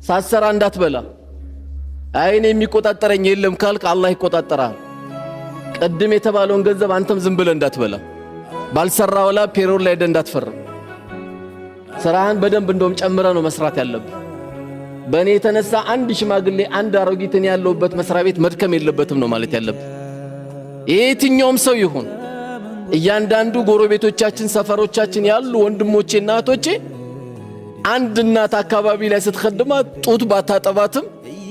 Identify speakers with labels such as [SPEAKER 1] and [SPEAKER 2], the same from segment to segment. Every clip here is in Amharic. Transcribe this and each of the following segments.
[SPEAKER 1] ሳሰራ እንዳትበላ አይኔ የሚቆጣጠረኝ የለም ካልክ አላህ ይቆጣጠራል። ቀድም የተባለውን ገንዘብ አንተም ዝም ብለህ እንዳትበላ፣ ባልሰራ ወላ ፔሮል ላይ እንዳትፈርም። ስራህን በደንብ እንደውም ጨምረ ነው መስራት ያለብህ። በእኔ የተነሳ አንድ ሽማግሌ አንድ አሮጊትን ያለውበት መስሪያ ቤት መድከም የለበትም ነው ማለት ያለብህ። የትኛውም ሰው ይሁን እያንዳንዱ ጎረቤቶቻችን ሰፈሮቻችን ያሉ ወንድሞቼና እህቶቼ አንድ እናት አካባቢ ላይ ስትخدማት ጡት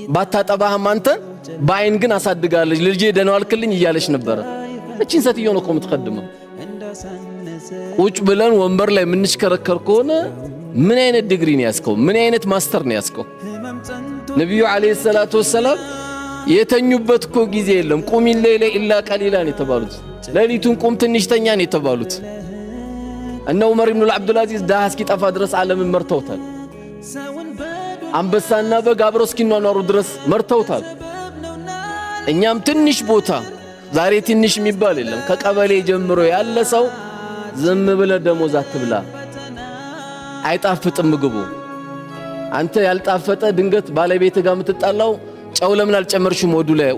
[SPEAKER 1] ባታጠባህም አንተን በአይን ግን አሳድጋለች። ልጄ ደህና ዋልክልኝ እያለች ነበር። እቺን ሰትዮ ነው የምትخدመው። ቁጭ ብለን ወንበር ላይ የምንሽከረከር ከሆነ ምን አይነት ዲግሪ ነው ያስከው? ምን አይነት ማስተር ነው ያስከው? ነብዩ አለይሂ ሰላቱ ወሰለም የተኙበት እኮ ጊዜ የለም። ቁም ኢለይለ ኢላ ቀሊላን የተባሉት ሌሊቱን ቁም ትንሽ ተኛ ነው የተባሉት። እነ ዑመር ኢብኑ አብዱል አዚዝ ዳህ እስኪጠፋ ድረስ ዓለምን መርተውታል። አንበሳና በግ አብረው እስኪኗኗሩ ድረስ መርተውታል። እኛም ትንሽ ቦታ ዛሬ ትንሽ የሚባል የለም። ከቀበሌ ጀምሮ ያለ ሰው ዝም ብለ ደሞዝ አትብላ፣ አይጣፍጥም ምግቡ። አንተ ያልጣፈጠ ድንገት ባለቤት ጋር የምትጣላው ጨው ለምን አልጨመርሽም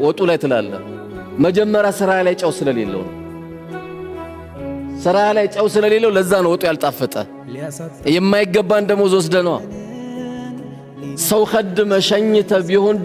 [SPEAKER 1] ወጡ ላይ ትላለህ። መጀመሪያ ስራ ላይ ጨው ስለሌለው ነው። ስራ ላይ ጨው ስለሌለው ለዛ ነው ወጡ ያልጣፈጠ። የማይገባን ደሞዝ ወስደነዋ ሰው خدመ ሸኝተ ቢሆን